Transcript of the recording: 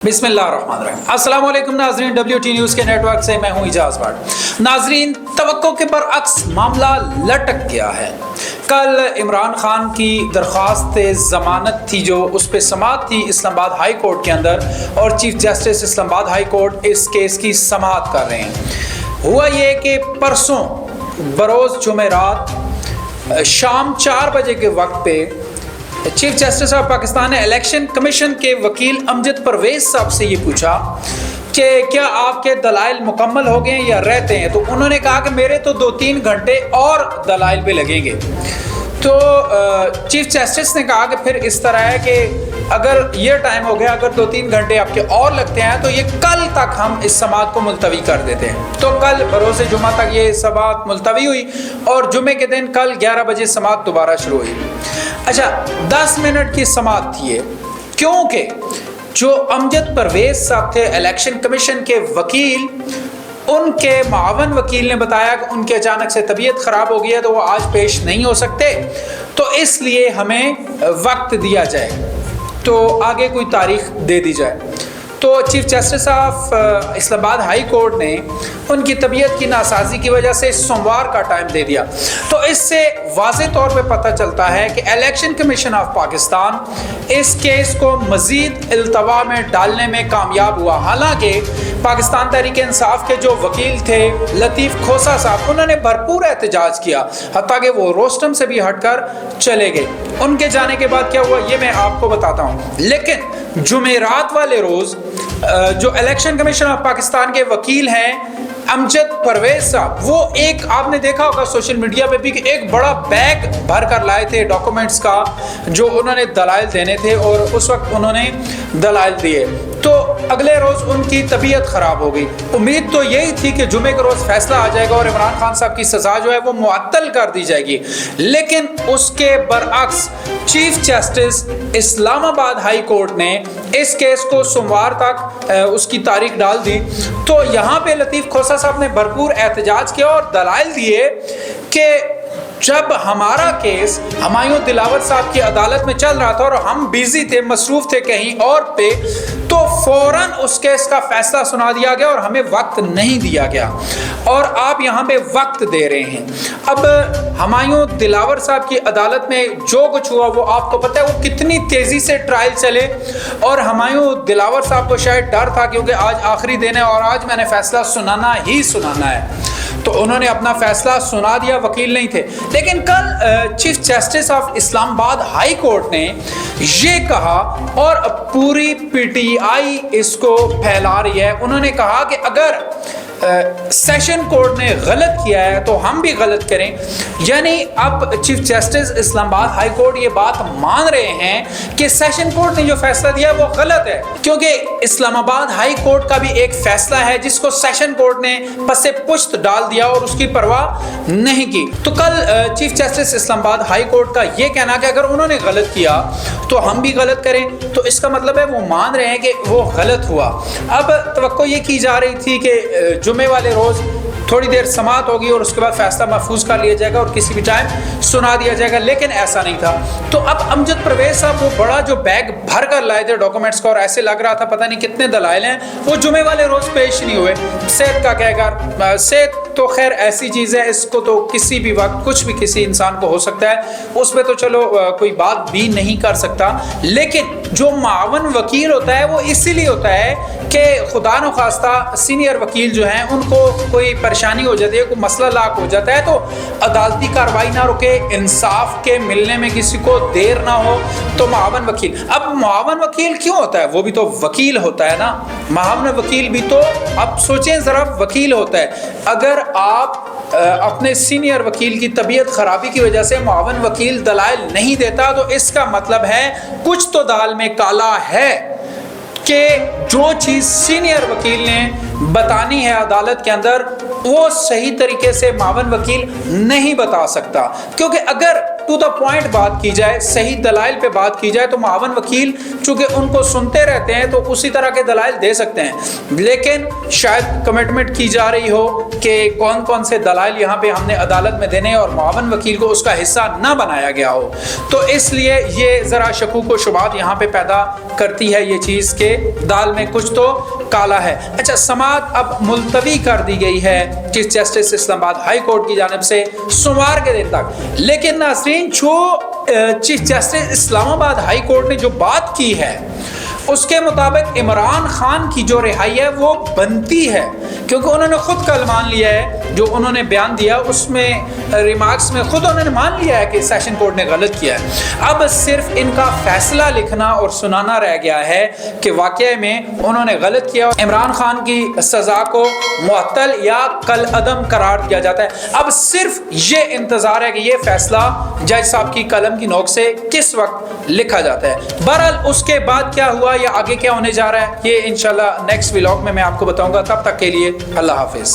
बिस्मिल्लाहिर्रहमानिर्रहीम। अस्सलाम वालेकुम नाजरीन, WT न्यूज़ के नेटवर्क से मैं हूं इजाज़ भट्ट। नाजरीन, तवक्को के बरअक्स मामला लटक गया है। कल इमरान खान की दरख्वास्त ज़मानत थी जो उस पर समाअत थी इस्लामाबाद हाई कोर्ट के अंदर, और chief justice Islamabad high court इस केस की समाअत कर रहे हैं। हुआ ये कि परसों बरोज़ जुमेरात शाम 4 बजे के वक्त पे चीफ जस्टिस ऑफ पाकिस्तान ने इलेक्शन कमीशन के वकील अमजद परवेज साहब से ये पूछा कि क्या आपके दलाइल मुकम्मल हो गए या रहते हैं। तो उन्होंने कहा कि मेरे तो 2-3 घंटे और दलाइल पे लगेंगे। तो चीफ जस्टिस ने कहा कि फिर इस तरह है कि अगर ये टाइम हो गया, अगर 2-3 घंटे आपके और लगते हैं तो ये कल तक हम इस समाअत को मुलतवी कर देते हैं। तो कल बरोज़ जुमा तक ये समाअत मुलतवी हुई और जुमे के दिन कल 11 बजे समाअत दोबारा शुरू हुई। अच्छा, 10 मिनट की समाअत थी ये, क्योंकि जो अमजद परवेज साहब थे इलेक्शन कमीशन के वकील, उनके मावन वकील ने बताया कि उनके अचानक से तबीयत ख़राब हो गई है तो वो आज पेश नहीं हो सकते, तो इसलिए हमें वक्त दिया जाए, तो आगे कोई तारीख दे दी जाए। तो chief justice of Islamabad high court ने उनकी तबीयत की नासाजी की वजह से सोमवार का टाइम दे दिया। तो इससे वाज़े तौर पे पता चलता है कि इलेक्शन कमीशन ऑफ पाकिस्तान इस केस को मज़ीद इल्तवा में डालने में कामयाब हुआ। हालांकि पाकिस्तान तहरीक इंसाफ के जो वकील थे लतीफ़ खोसा साहब, उन्होंने भरपूर एहतजाज किया, हत्ता कि वो रोस्टम से भी हटकर चले गए। उनके जाने के बाद क्या हुआ ये मैं आपको बताता हूँ। लेकिन जुमेरात वाले रोज़ जो इलेक्शन कमीशन ऑफ पाकिस्तान के वकील हैं अमजद परवेज साहब, वो एक आपने देखा होगा सोशल मीडिया पे भी कि एक बड़ा बैग भर कर लाए थे डॉक्यूमेंट्स का, जो उन्होंने दलाइल देने थे, और उस वक्त उन्होंने दलाइल दिए। तो अगले रोज़ उनकी तबीयत ख़राब हो गई। उम्मीद तो यही थी कि जुमे के रोज़ फैसला आ जाएगा और इमरान खान साहब की सज़ा जो है वो मुअत्तल कर दी जाएगी, लेकिन उसके बरअक्स chief justice Islamabad high court ने इस केस को सोमवार तक उसकी तारीख डाल दी। तो यहाँ पे लतीफ़ खोसा साहब ने भरपूर एहतजाज किया और दलाइल दिए कि जब हमारा केस हुमायूं दिलावर साहब की अदालत में चल रहा था और हम बिजी थे, मसरूफ थे कहीं और पे, तो फौरन उस केस का फैसला सुना दिया गया और हमें वक्त नहीं दिया गया, और आप यहाँ पे वक्त दे रहे हैं। अब हुमायूं दिलावर साहब की अदालत में जो कुछ हुआ वो आपको पता है, वो कितनी तेज़ी से ट्रायल चले, और हुमायूं दिलावर साहब को शायद डर था क्योंकि आज आखिरी दिन है और आज मैंने फैसला सुनाना ही सुनाना है, तो उन्होंने अपना फैसला सुना दिया, वकील नहीं थे। लेकिन कल chief justice of Islamabad high court ने ये कहा, और पूरी PTI इसको फैला रही है। उन्होंने कहा कि अगर सेशन कोर्ट ने गलत किया है तो हम भी गलत करें। यानी अब chief justice Islamabad high court ये बात मान रहे हैं कि सेशन कोर्ट ने जो फैसला दिया वो गलत है, क्योंकि इस्लामाबाद हाई कोर्ट का भी एक फैसला है जिसको सेशन कोर्ट ने पसे पुश्त डाल दिया और उसकी परवाह नहीं की। तो कल chief justice Islamabad high court का ये कहना कि अगर उन्होंने गलत किया तो हम भी गलत करें, तो इसका मतलब है वो मान रहे हैं कि वो गलत हुआ। अब तवक्को ये की जा रही थी कि जुमे वाले रोज़ थोड़ी देर समाअत होगी और उसके बाद फैसला महफूज कर लिया जाएगा और किसी भी टाइम सुना दिया जाएगा, लेकिन ऐसा नहीं था। तो अब अमजद परवेज साहब वो बड़ा जो बैग भर कर लाए थे डॉक्यूमेंट्स का, और ऐसे लग रहा था पता नहीं कितने दलाइल हैं, वो जुमे वाले रोज़ पेश नहीं हुए। सेहत का कहकर, सेहत तो खैर ऐसी चीज़ है, इसको तो किसी भी वक्त कुछ भी किसी इंसान को हो सकता है, उसमें तो चलो कोई बात भी नहीं कर सकता। लेकिन जो मावन वकील होता है वो इसीलिए होता है कि खुदा न खास्ता सीनियर वकील जो हैं उनको कोई परेशानी हो जाती है, कोई मसला लाक हो जाता है, तो अदालती कार्रवाई ना रुके, इंसाफ के मिलने में किसी को देर ना हो, तो मावन वकील। अब मावन वकील क्यों होता है? वो भी तो वकील होता है ना, मावन वकील भी तो, अब सोचें ज़रा, वकील होता है। अगर आप अपने सीनियर वकील की तबीयत खराबी की वजह से मावन वकील दलाइल नहीं देता, तो इसका मतलब है कुछ तो दाल में काला है कि जो चीज़ सीनियर वकील ने बतानी है अदालत के अंदर वो सही तरीके से मावन वकील नहीं बता सकता। क्योंकि अगर ٹو دا پوائنٹ بات کی جائے, صحیح دلائل پہ بات کی جائے, تو معاون وکیل چونکہ ان کو سنتے رہتے ہیں تو اسی طرح کے دلائل دے سکتے ہیں, لیکن شاید کمٹمنٹ کی جا رہی ہو کہ کون کون سے دلائل یہاں پہ ہم نے عدالت میں دینے اور معاون وکیل کو اس کا حصہ نہ بنایا گیا ہو, تو اس لیے یہ ذرا شکوک و شبہات یہاں پہ پیدا کرتی ہے یہ چیز کہ دال میں کچھ تو کالا ہے. اچھا, سماعت اب ملتوی کر دی گئی ہے چیف جسٹس اسلام آباد ہائی کورٹ کی جانب سے سوموار کے دن تک, لیکن ناظرین جو چیف جسٹس اسلام آباد ہائی کورٹ نے جو بات کی ہے اس کے مطابق عمران خان کی جو رہائی ہے وہ بنتی ہے, کیونکہ انہوں نے خود کل مان لیا ہے, جو انہوں نے بیان دیا اس میں ریمارکس میں خود انہوں نے مان لیا ہے کہ سیشن کورٹ نے غلط کیا ہے. اب صرف ان کا فیصلہ لکھنا اور سنانا رہ گیا ہے کہ واقعہ میں انہوں نے غلط کیا, عمران خان کی سزا کو معطل یا کل عدم قرار دیا جاتا ہے. اب صرف یہ انتظار ہے کہ یہ فیصلہ جج صاحب کی قلم کی نوک سے کس وقت لکھا جاتا ہے. بہرحال اس کے بعد کیا ہوا یا آگے کیا ہونے جا رہا ہے یہ انشاءاللہ نیکسٹ ولاگ میں آپ کو بتاؤں گا. تب تک کے لیے اللہ حافظ.